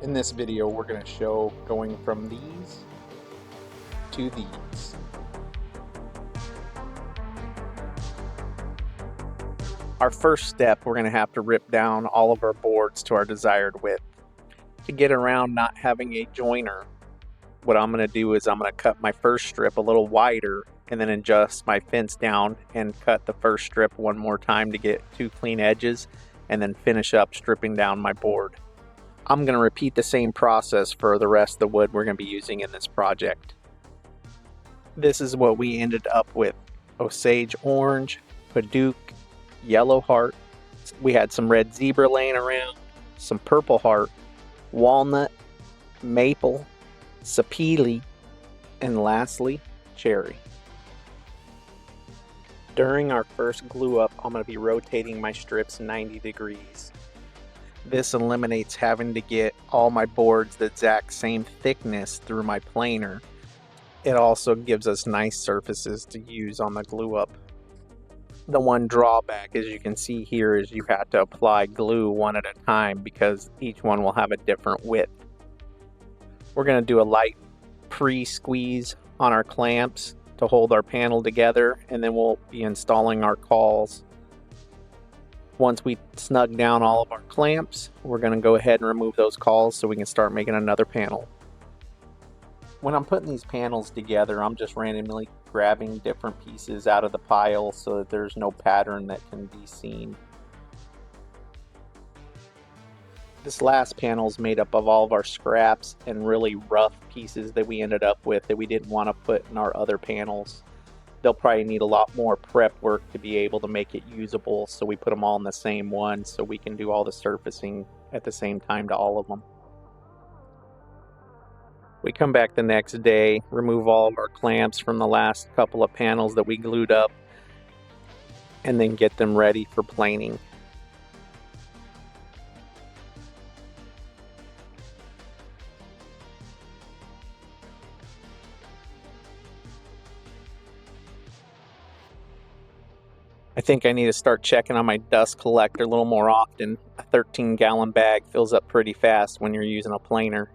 In this video, we're going to show going from these to these. Our first step, we're going to have to rip down all of our boards to our desired width. To get around not having a joiner, what I'm going to do is I'm going to cut my first strip a little wider and then adjust my fence down and cut the first strip one more time to get two clean edges, and then finish up stripping down my board. I'm going to repeat the same process for the rest of the wood we're going to be using in this project. This is what we ended up with: Osage orange, Padauk, yellow heart. We had some red zebra laying around, some purple heart, walnut, maple, sapele, and lastly, cherry. During our first glue up, I'm going to be rotating my strips 90 degrees. This eliminates having to get all my boards the exact same thickness through my planer. It also gives us nice surfaces to use on the glue up. The one drawback, as you can see here, is you have to apply glue one at a time because each one will have a different width. We're going to do a light pre-squeeze on our clamps to hold our panel together, and then we'll be installing our cauls. Once we snug down all of our clamps, we're going to go ahead and remove those cauls so we can start making another panel. When I'm putting these panels together, I'm just randomly grabbing different pieces out of the pile so that there's no pattern that can be seen. This last panel is made up of all of our scraps and really rough pieces that we ended up with that we didn't want to put in our other panels. They'll probably need a lot more prep work to be able to make it usable, so we put them all in the same one so we can do all the surfacing at the same time to all of them. We come back the next day, remove all of our clamps from the last couple of panels that we glued up, and then get them ready for planing. I think I need to start checking on my dust collector a little more often. A 13-gallon bag fills up pretty fast when you're using a planer.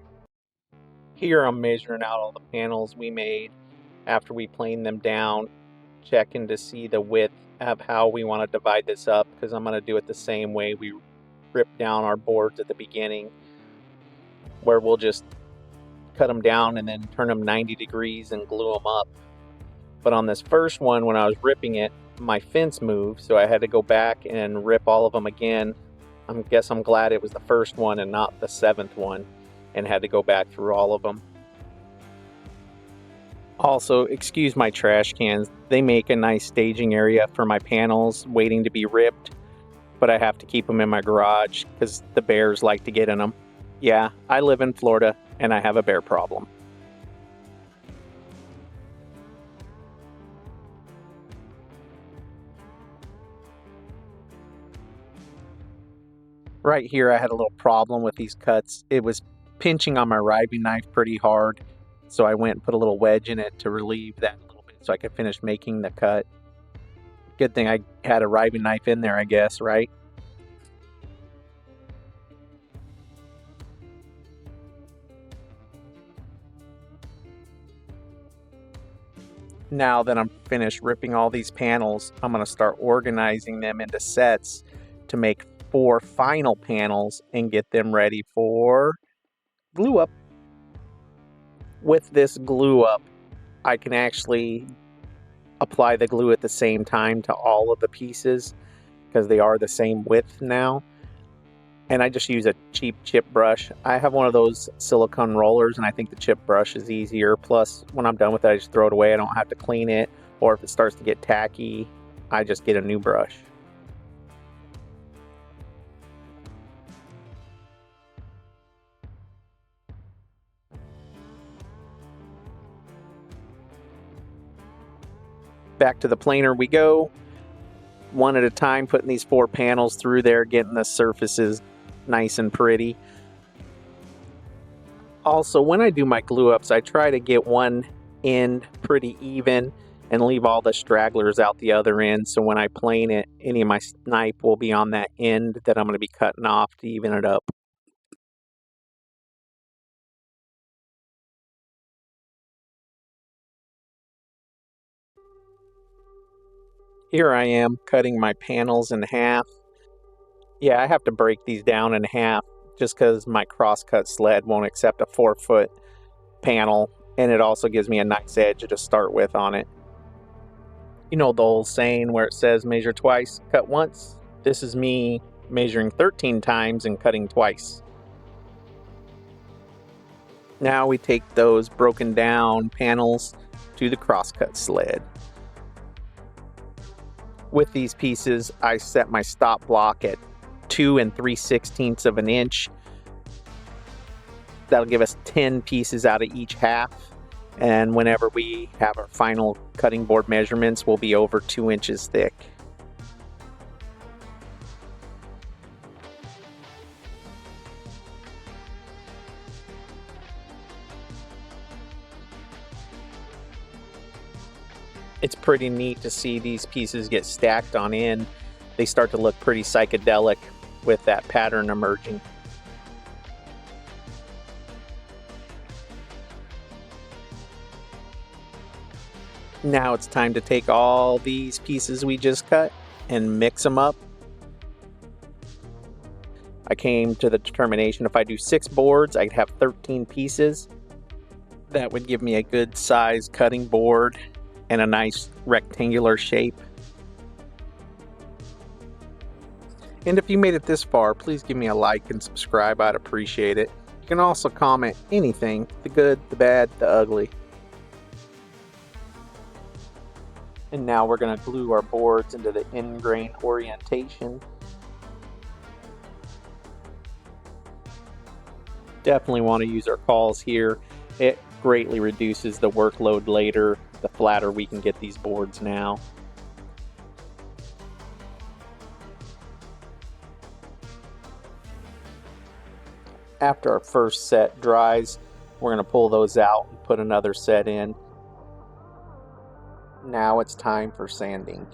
Here I'm measuring out all the panels we made after we planed them down, checking to see the width of how we want to divide this up, because I'm going to do it the same way we ripped down our boards at the beginning, where we'll just cut them down and then turn them 90 degrees and glue them up. But on this first one, when I was ripping it, my fence moved, so I had to go back and rip all of them again. I guess I'm glad it was the first one and not the 7th one, and had to go back through all of them. Also, excuse my trash cans. They make a nice staging area for my panels waiting to be ripped, but I have to keep them in my garage because the bears like to get in them. Yeah, I live in Florida and I have a bear problem. Right here I had a little problem with these cuts. It was pinching on my riving knife pretty hard, so I went and put a little wedge in it to relieve that a little bit so I could finish making the cut. Good thing I had a riving knife in there, I guess, right? Now that I'm finished ripping all these panels, I'm going to start organizing them into sets to make 4 final panels and get them ready for glue up. With this glue up, I can actually apply the glue at the same time to all of the pieces because they are the same width now. And I just use a cheap chip brush. I have one of those silicone rollers, and I think the chip brush is easier. Plus, when I'm done with it, I just throw it away. I don't have to clean it. Or if it starts to get tacky, I just get a new brush. Back to the planer we go. One at a time, putting these 4 panels through there, getting the surfaces nice and pretty. Also, when I do my glue ups, I try to get one end pretty even and leave all the stragglers out the other end, so when I plane it, any of my snipe will be on that end that I'm going to be cutting off to even it up. Here I am cutting my panels in half. Yeah, I have to break these down in half just because my crosscut sled won't accept a 4-foot panel, and it also gives me a nice edge to start with on it. You know the old saying where it says measure twice, cut once? This is me measuring 13 times and cutting twice. Now we take those broken down panels to the crosscut sled. With these pieces, I set my stop block at 2 3/16 of an inch. That'll give us 10 pieces out of each half. And whenever we have our final cutting board measurements, we'll be over 2 inches thick. It's pretty neat to see these pieces get stacked on end. They start to look pretty psychedelic with that pattern emerging. Now it's time to take all these pieces we just cut and mix them up. I came to the determination if I do 6 boards, I'd have 13 pieces. That would give me a good size cutting board and a nice rectangular shape. And if you made it this far, please give me a like and subscribe. I'd appreciate it. You can also comment anything, the good, the bad, the ugly. And now we're going to glue our boards into the end grain orientation. Definitely want to use our cauls here. It greatly reduces the workload later, the flatter we can get these boards now. After our first set dries, we're going to pull those out and put another set in. Now it's time for sanding.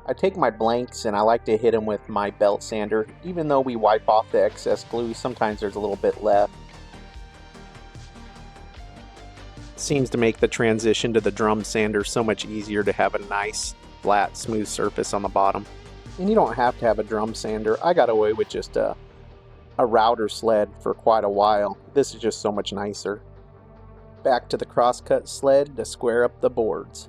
I take my blanks and I like to hit them with my belt sander. Even though we wipe off the excess glue, sometimes there's a little bit left. Seems to make the transition to the drum sander so much easier to have a nice, flat, smooth surface on the bottom. And you don't have to have a drum sander. I got away with just a router sled for quite a while. This is just so much nicer. Back to the crosscut sled to square up the boards.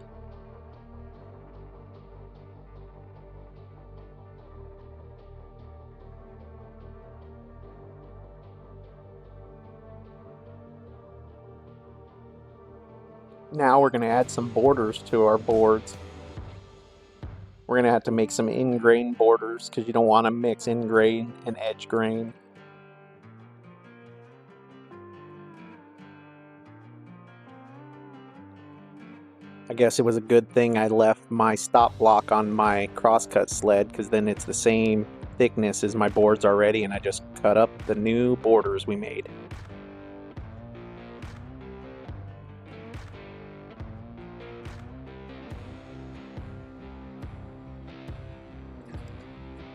Now we're going to add some borders to our boards. We're going to have to make some end grain borders because you don't want to mix end grain and edge grain. I guess it was a good thing I left my stop block on my crosscut sled because then it's the same thickness as my boards already, and I just cut up the new borders we made.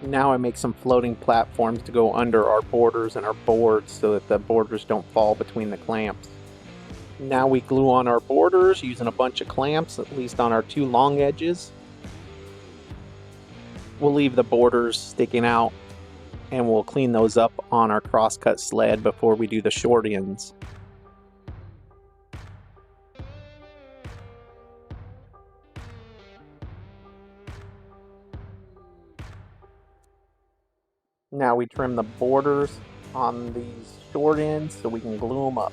Now I make some floating platforms to go under our borders and our boards so that the borders don't fall between the clamps. Now we glue on our borders using a bunch of clamps, at least on our 2 long edges. We'll leave the borders sticking out and we'll clean those up on our crosscut sled before we do the short ends. Now we trim the borders on these short ends so we can glue them up.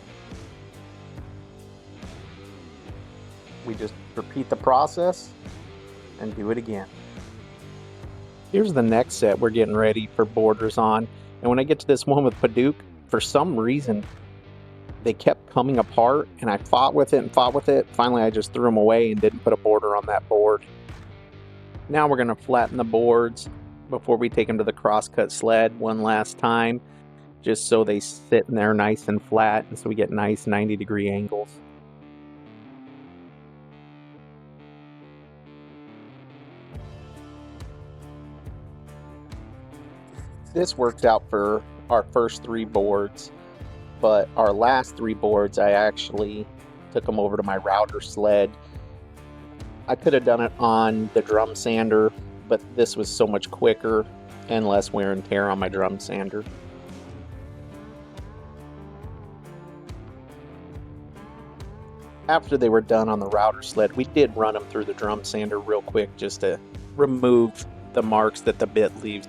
We just repeat the process and do it again. Here's the next set we're getting ready for borders on. And when I get to this one with Padauk, for some reason, they kept coming apart and I fought with it and fought with it. Finally, I just threw them away and didn't put a border on that board. Now we're going to flatten the boards before we take them to the crosscut sled one last time, just so they sit in there nice and flat and so we get nice 90-degree angles. This worked out for our first 3 boards, but our last 3 boards I actually took them over to my router sled. I could have done it on the drum sander, but this was so much quicker and less wear and tear on my drum sander. After they were done on the router sled, we did run them through the drum sander real quick just to remove the marks that the bit leaves.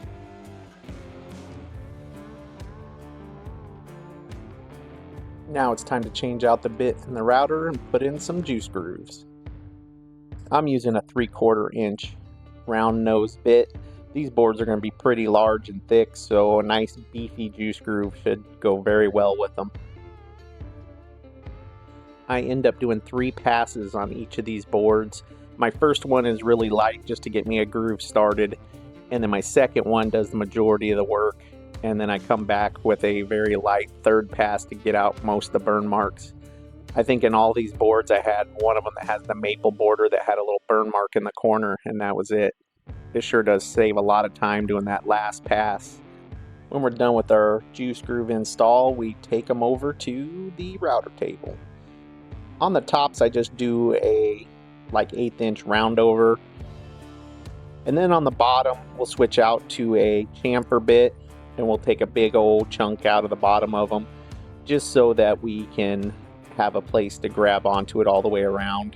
Now it's time to change out the bit in the router and put in some juice grooves. I'm using a 3/4 inch round nose bit. These boards are going to be pretty large and thick, so a nice beefy juice groove should go very well with them. I end up doing 3 passes on each of these boards. My first one is really light just to get me a groove started, and then my second one does the majority of the work, and then I come back with a very light third pass to get out most of the burn marks. I think in all these boards I had one of them that has the maple border that had a little burn mark in the corner, and that was it. It sure does save a lot of time doing that last pass. When we're done with our juice groove install, we take them over to the router table. On the tops I just do a like 1/8 inch round over, and then on the bottom we'll switch out to a chamfer bit and we'll take a big old chunk out of the bottom of them just so that we can have a place to grab onto it all the way around.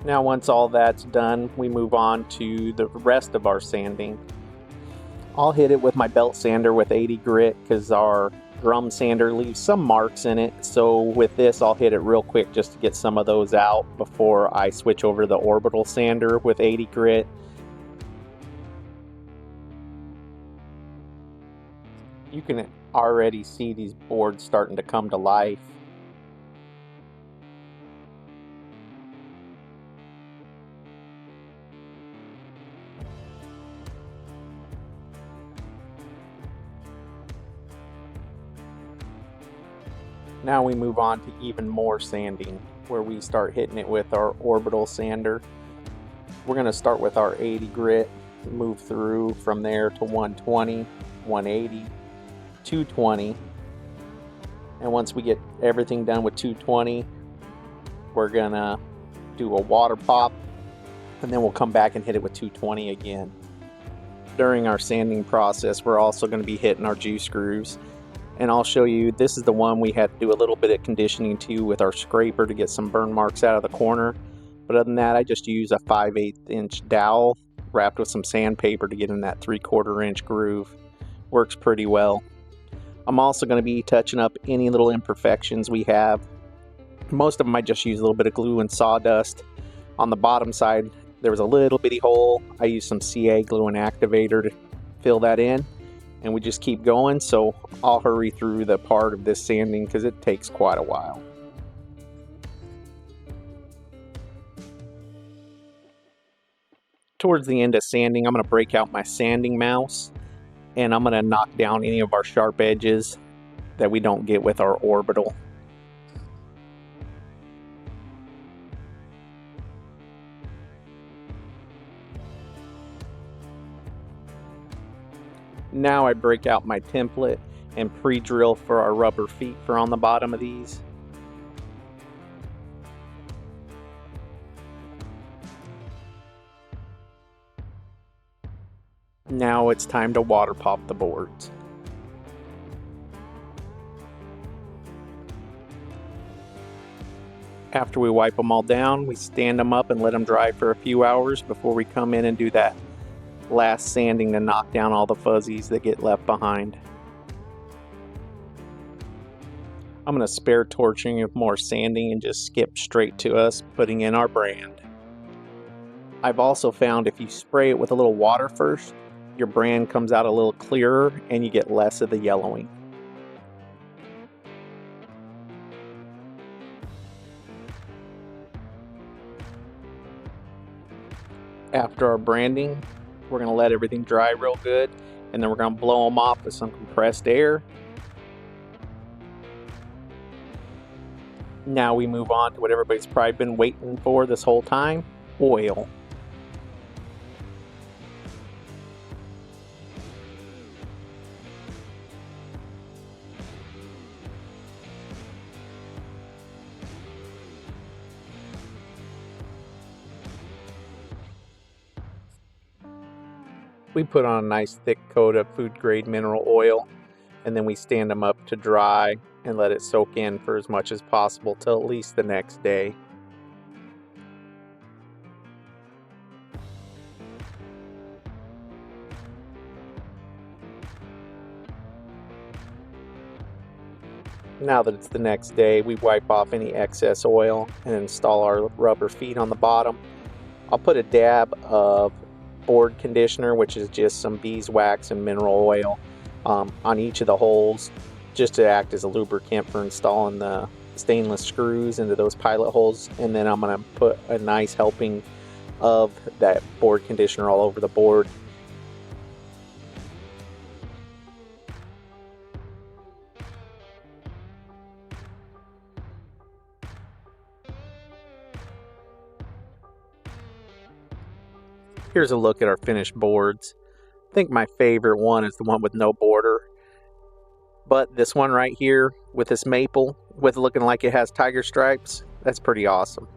Now once all that's done, we move on to the rest of our sanding. I'll hit it with my belt sander with 80 grit because our drum sander leaves some marks in it. So with this, I'll hit it real quick just to get some of those out before I switch over to the orbital sander with 80 grit. You can already see these boards starting to come to life. Now we move on to even more sanding, where we start hitting it with our orbital sander. We're going to start with our 80 grit, move through from there to 120, 180, 220, and once we get everything done with 220, we're going to do a water pop, and then we'll come back and hit it with 220 again. During our sanding process, we're also going to be hitting our juice grooves. And I'll show you, this is the one we had to do a little bit of conditioning to with our scraper to get some burn marks out of the corner. But other than that, I just use a 5/8 inch dowel wrapped with some sandpaper to get in that 3/4 inch groove. Works pretty well. I'm also going to be touching up any little imperfections we have. Most of them I just use a little bit of glue and sawdust. On the bottom side, there was a little bitty hole. I used some CA glue and activator to fill that in. And we just keep going, so I'll hurry through the part of this sanding because it takes quite a while. Towards the end of sanding, I'm going to break out my sanding mouse and I'm going to knock down any of our sharp edges that we don't get with our orbital. Now I break out my template and pre-drill for our rubber feet for on the bottom of these. Now it's time to water pop the boards. After we wipe them all down, we stand them up and let them dry for a few hours before we come in and do that last sanding to knock down all the fuzzies that get left behind. I'm going to spare torching of more sanding and just skip straight to us putting in our brand. I've also found if you spray it with a little water first, your brand comes out a little clearer and you get less of the yellowing. After our branding, we're going to let everything dry real good, and then we're going to blow them off with some compressed air. Now we move on to what everybody's probably been waiting for this whole time, oil. We put on a nice thick coat of food grade mineral oil, and then we stand them up to dry and let it soak in for as much as possible till at least the next day. Now that it's the next day, we wipe off any excess oil and install our rubber feet on the bottom. I'll put a dab of board conditioner, which is just some beeswax and mineral oil, on each of the holes, just to act as a lubricant for installing the stainless screws into those pilot holes. And then I'm going to put a nice helping of that board conditioner all over the board. Here's a look at our finished boards. I think my favorite one is the one with no border. But this one right here with this maple, with looking like it has tiger stripes, that's pretty awesome.